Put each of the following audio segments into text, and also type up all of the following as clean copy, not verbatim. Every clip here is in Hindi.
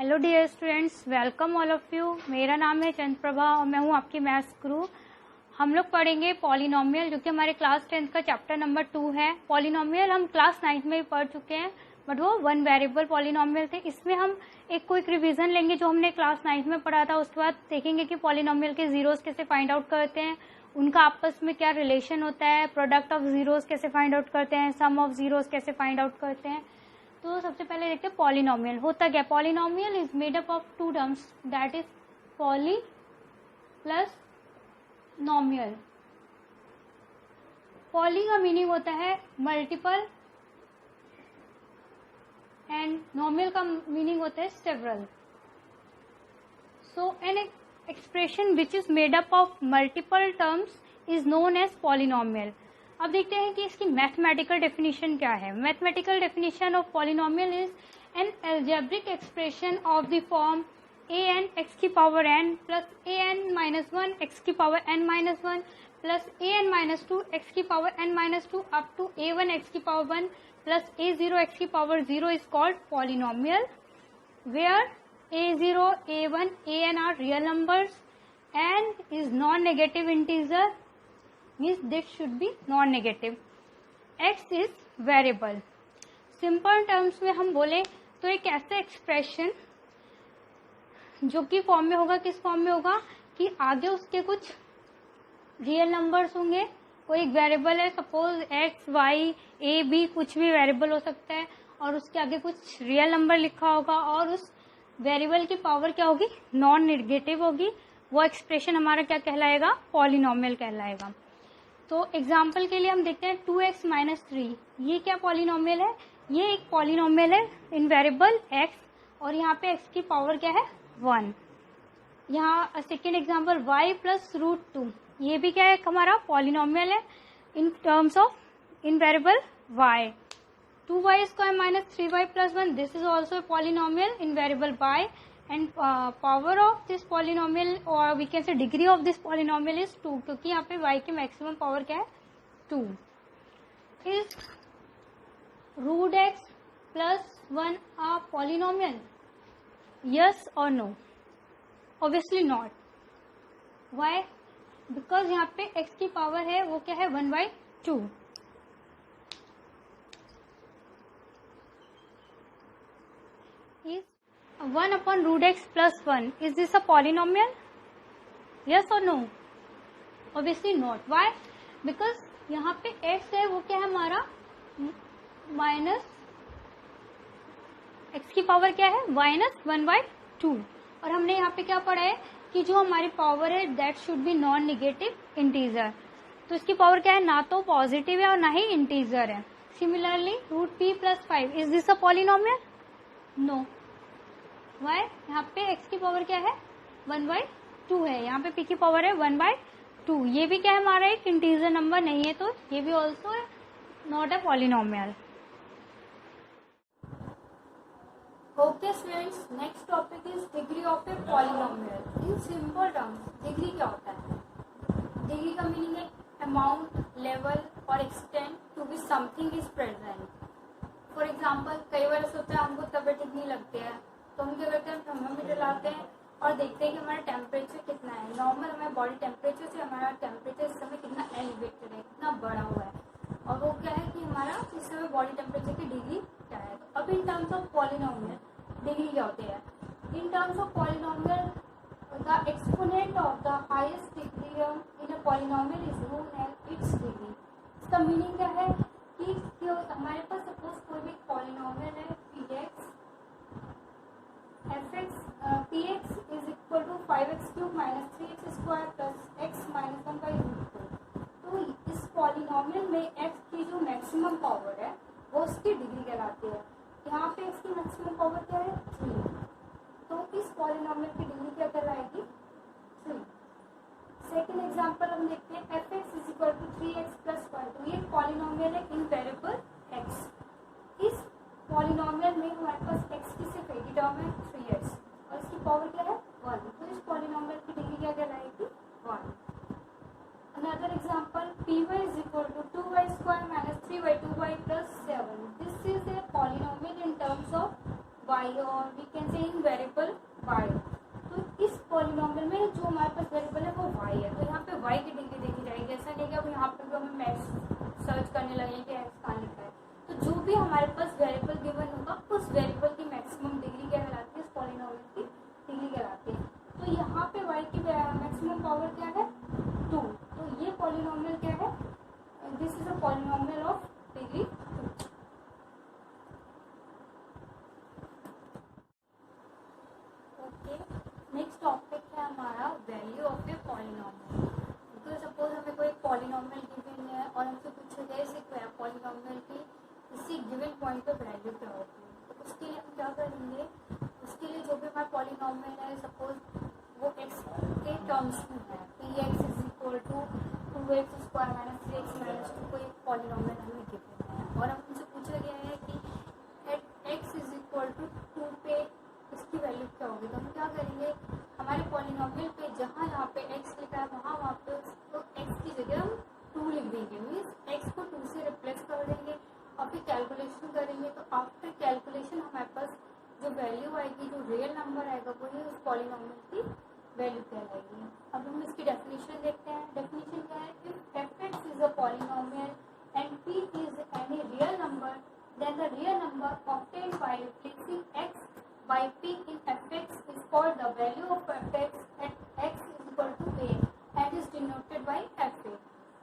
Hello dear students, welcome all of you. मेरा नाम है चंद्रप्रभा और मैं हूँ आपकी मैथ्स गुरु। हम लोग पढ़ेंगे पॉलिनोमियल, जो कि हमारे क्लास 10th का चैप्टर नंबर 2 है। पॉलिनोमियल हम क्लास 9th में भी पढ़ चुके हैं, बट वो वन वेरिएबल पॉलिनोमियल थे। इसमें हम एक क्विक रिवीजन लेंगे जो हमने क्लास 9th में पढ़ा था। उसके बाद देखेंगे कि पॉलिनोमियल के जीरोस कैसे फाइंड आउट करते हैं, उनका आपस में क्या रिलेशन होता है, प्रोडक्ट ऑफ जीरोस कैसे फाइंड आउट करते हैं, सम ऑफ जीरोस कैसे फाइंड आउट करते हैं। तो सबसे पहले देखते हैं पॉलिनोमियल होता क्या। Polynomial is made up of two terms, that is poly plus nomial. Poly का मीनिंग होता है मल्टीपल एंड नोमियल का मीनिंग होता है several. So an expression which is made up of multiple terms is known as polynomial. अब देखते हैं कि इसकी मैथमेटिकल डेफिनेशन क्या है। Mathematical definition of polynomial is an algebraic expression of the form an x की power n plus an-1 x की power n-1 plus an-2 x की power n-2 up to a1 x की पावर 1 प्लस a0 x की power 0 is called polynomial, where a0, a1, an are real numbers and is non-negative integer, means this should be non-negative. x is variable. Simple terms में हम बोले तो एक ऐसा एक्सप्रेशन जो कि फॉर्म में होगा, किस फॉर्म में होगा कि आगे उसके कुछ रियल नंबर्स होंगे, कोई एक वेरिएबल है, suppose x, y, a, b, कुछ भी वेरिएबल हो सकता है, और उसके आगे कुछ रियल नंबर लिखा होगा और उस वेरिएबल की पावर क्या होगी, नॉन नेगेटिव होगी। वो एक्सप्रेशन हमारा क्या कहलाएगा, पॉलिनोमियल कहलाएगा। तो एग्जाम्पल के लिए हम देखते हैं 2x - 3, ये क्या पॉलिनोमियल है, ये एक पॉलिनोमियल है इन वेरिएबल x, और यहाँ पे x की पावर क्या है 1। यहाँ सेकेंड एग्जाम्पल y + √2, ये भी क्या है हमारा पॉलिनोमियल है in terms of in variable y। 2y² - 3y + 1, this is also a polynomial in variable y, and power of this polynomial or we can say degree of this polynomial is 2, क्योंकि यहाँ पे y की मैक्सिमम पावर क्या है 2। is √x + 1 a polynomial? Yes or no? Obviously not. Why? Because यहाँ पे x की पावर है वो क्या है 1/2। is 1/√x + 1, is this a polynomial? Yes or no? Obviously not. Why? Because यहाँ पे x है वो क्या है हमारा माइनस x की पावर क्या है -1/2, और हमने यहाँ पे क्या पढ़ा है कि जो हमारी पावर है that should be non negative integer. तो इसकी पावर क्या है, ना तो पॉजिटिव है और ना ही इंटीजर है। Similarly √p + 5, is this a polynomial? No. Why? यहाँ पे x की पावर क्या है 1/2 है, यहाँ पे p की पावर है 1/2। ये भी क्या है हमारा एक इंटीजर नंबर नहीं है, तो ये भी also not a polynomial. Okay students, next topic is degree of a polynomial. In simple terms degree क्या होता है? डिग्री का मीनिंग है अमाउंट, लेवल और extent to which something is present. For example कई बार ऐसा होता है हमको तबीयत ठीक नहीं लगती है, तो हम क्या करते हैं, थर्मामीटर लाते हैं और देखते हैं कि हमारा टेम्परेचर कितना है। नॉर्मल हमारे बॉडी टेम्परेचर से हमारा टेम्परेचर इस समय कितना एलिवेटेड है, कितना बढ़ा हुआ है, और वो क्या है कि हमारा इस समय बॉडी टेम्परेचर की डिग्री क्या है। तो अब in terms of polynomial degree क्या होती है? In terms of polynomial the exponent of the highest degree in a polynomial is known as its degree. इसका मीनिंग क्या है कि हमारे पास सपोज कोई भी पॉलिनोमियल है px is equal to 5x³ - 3x² + x - 1/√2। तो इस पॉलिनोमियल में x की जो मैक्सिमम पावर है वो उसकी डिग्री कहलाती है। यहाँ पे x की मैक्सिमम पावर क्या है 3, तो इस पॉलिनोमियल की डिग्री क्या कहलाएगी 3। सेकेंड एग्जाम्पल हम देखते हैं fx is equal to 3x + 1, तो ये पॉलिनोमियल है इन वेरिएबल x। इस पॉलिनोमियल में हमारे पास x की सिर्फ एक ही टर्म है 3x, और इसकी पावर क्या है 1, तो इस पॉलिनोमियल की डिग्री क्या कहलाएगी 1। Another example py is equal to 2y² - 3y2y + 7, this is a polynomial in terms of y और we can say in variable y। तो इस पॉलिनोमियल में जो हमारे पास वेरिएबल है वो y है, तो यहाँ पे y की डिग्री देखी जाएगी। ऐसा नहीं कि अब यहाँ पे भी हमें मैथ्स सर्च करने लगे कि x कहाँ लिखा है। तो जो भी हमारे पास वेरिएबल गिवन होगा उस वेरिएबल की मैक्सिमम डिग्री क्या कहलाती है, इस पॉलिनोमियल की डिग्री कहलाती है। तो यहाँ पे y की मैक्सिमम पावर क्या है, 2। तो ये पॉलिनोमियल क्या है, this is a polynomial of degree 2। Okay, next topic है हमारा वैल्यू ऑफ ए पॉलिनोमियल। तो सपोज हमें कोई पॉलिनोमियल गिवन है और हमसे पूछा जाए इसी पॉलिनोमियल की इसी गिवन पॉइंट पर वैल्यू क्या होगी। तो उसके लिए हम क्या करेंगे, उसके लिए जो भी हमारा पॉलिनोमियल है सपोज वो x के टर्म्स में है, P X is equal to 2x square minus 3x minus 2 कोई पॉलिनोमियल हमें गिवन है और हमसे पूछा गया है कि at x is equal to 2 पे इसकी वैल्यू क्या होगी। तो हम क्या करेंगे, हमारे पॉलिनोमियल पे जहाँ यहाँ पे x लिखा है वहाँ पे उसको x की जगह हम 2 लिख देंगे, मीन्स x को 2 से रिप्लेस कर देंगे और फिर कैलकुलेशन करेंगे। तो आफ्टर कैलकुलेशन हमारे पास जो वैल्यू आएगी, जो रियल नंबर आएगा वही उस पॉलिनोमियल की वैल्यू कहलाएगी। अब हम इसकी डेफिनेशन देखते हैं। डेफिनेशन क्या है, if f(x) is a polynomial and p is any real number then the real number obtained by replacing x by p in f(x) is called the value of f(x) at x is equal to a and is denoted by fa.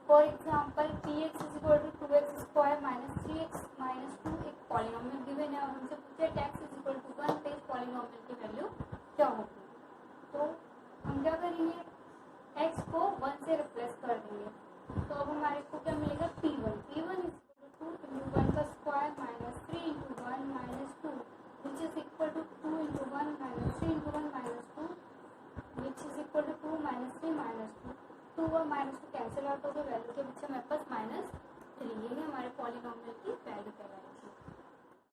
For example, px is equal to 2x square minus 3x minus 2 एक पॉलिनोमियल गिवन है और हमसे पूछा है x is equal to 1 पे इस पॉलिनोमियल की वैल्यू क्या होगी। तो हम क्या करेंगे, x को 1 से रिप्लेस कर देंगे। तो अब हमारे को क्या मिलेगा, p1 is equal to 2 into 1 का square minus 3 into 1 minus 2 which is equal to 2 into 1 minus 3 into 1 minus 2 which is equal to 2 minus 3 minus 2। 2 और माइनस 2 कैंसिल आउट होगा, वैल्यू के पीछे मेरे पास माइनस